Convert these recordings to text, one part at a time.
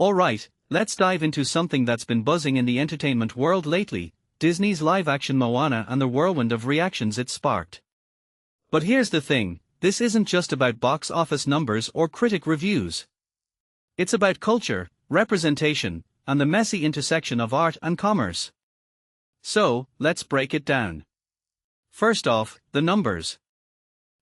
Alright, let's dive into something that's been buzzing in the entertainment world lately: Disney's live-action Moana and the whirlwind of reactions it sparked. But here's the thing, this isn't just about box office numbers or critic reviews. It's about culture, representation, and the messy intersection of art and commerce. So, let's break it down. First off, the numbers.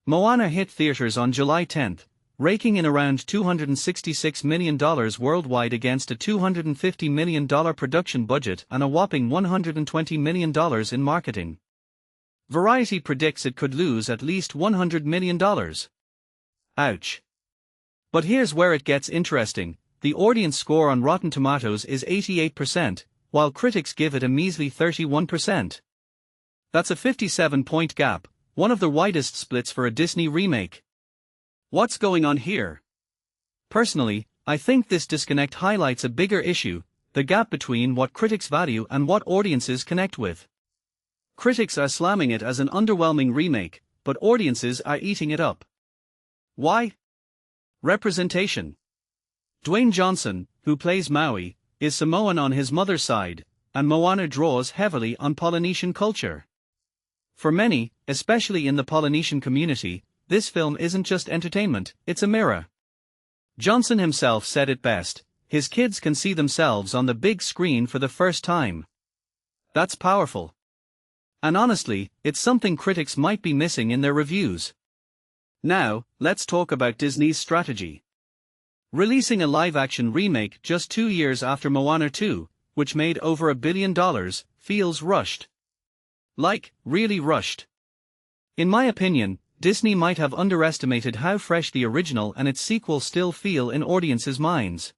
Moana hit theaters on July 10th, raking in around $266 million worldwide against a $250 million production budget and a whopping $120 million in marketing. Variety predicts it could lose at least $100 million. Ouch. But here's where it gets interesting: the audience score on Rotten Tomatoes is 88%, while critics give it a measly 31%. That's a 57-point gap, one of the widest splits for a Disney remake. What's going on here? Personally, I think this disconnect highlights a bigger issue: the gap between what critics value and what audiences connect with. Critics are slamming it as an underwhelming remake, but audiences are eating it up. Why? Representation. Dwayne Johnson, who plays Maui, is Samoan on his mother's side, and Moana draws heavily on Polynesian culture. For many, especially in the Polynesian community, this film isn't just entertainment, it's a mirror. Johnson himself said it best: his kids can see themselves on the big screen for the first time. That's powerful. And honestly, it's something critics might be missing in their reviews. Now, let's talk about Disney's strategy. Releasing a live-action remake just 2 years after Moana 2, which made over $1 billion, feels rushed. Like, really rushed. In my opinion, Disney might have underestimated how fresh the original and its sequel still feel in audiences' minds.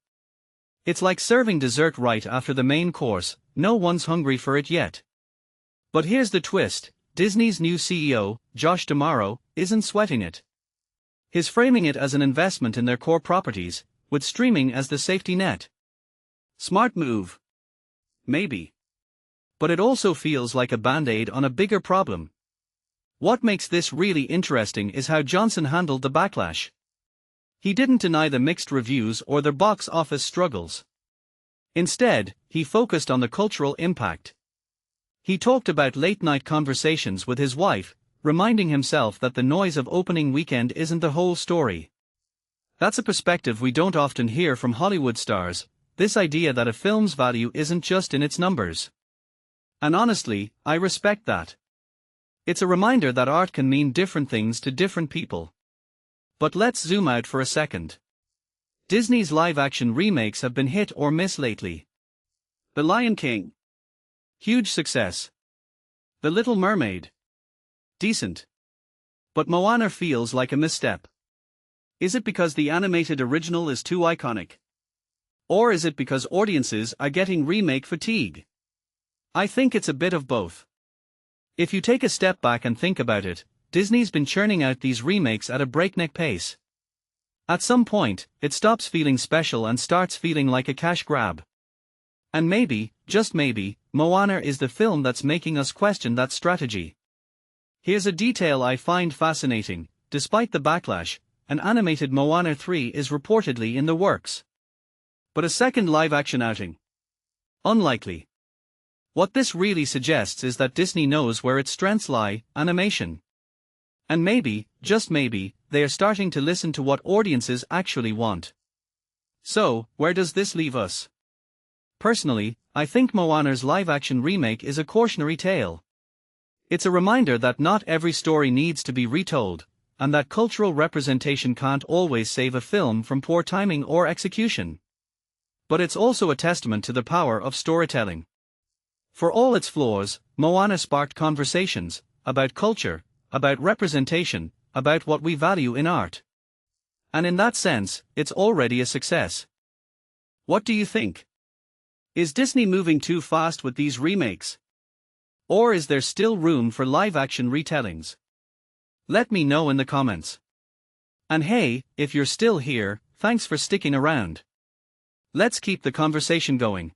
It's like serving dessert right after the main course, no one's hungry for it yet. But here's the twist: Disney's new CEO, Josh D'Amaro, isn't sweating it. He's framing it as an investment in their core properties, with streaming as the safety net. Smart move? Maybe. But it also feels like a band-aid on a bigger problem. What makes this really interesting is how Johnson handled the backlash. He didn't deny the mixed reviews or the box office struggles. Instead, he focused on the cultural impact. He talked about late-night conversations with his wife, reminding himself that the noise of opening weekend isn't the whole story. That's a perspective we don't often hear from Hollywood stars, this idea that a film's value isn't just in its numbers. And honestly, I respect that. It's a reminder that art can mean different things to different people. But let's zoom out for a second. Disney's live-action remakes have been hit or miss lately. The Lion King. Huge success. The Little Mermaid. Decent. But Moana feels like a misstep. Is it because the animated original is too iconic? Or is it because audiences are getting remake fatigue? I think it's a bit of both. If you take a step back and think about it, Disney's been churning out these remakes at a breakneck pace. At some point, it stops feeling special and starts feeling like a cash grab. And maybe, just maybe, Moana is the film that's making us question that strategy. Here's a detail I find fascinating: despite the backlash, an animated Moana 3 is reportedly in the works. But a second live-action outing? Unlikely. What this really suggests is that Disney knows where its strengths lie: animation. And maybe, just maybe, they are starting to listen to what audiences actually want. So, where does this leave us? Personally, I think Moana's live-action remake is a cautionary tale. It's a reminder that not every story needs to be retold, and that cultural representation can't always save a film from poor timing or execution. But it's also a testament to the power of storytelling. For all its flaws, Moana sparked conversations about culture, about representation, about what we value in art. And in that sense, it's already a success. What do you think? Is Disney moving too fast with these remakes? Or is there still room for live-action retellings? Let me know in the comments. And hey, if you're still here, thanks for sticking around. Let's keep the conversation going.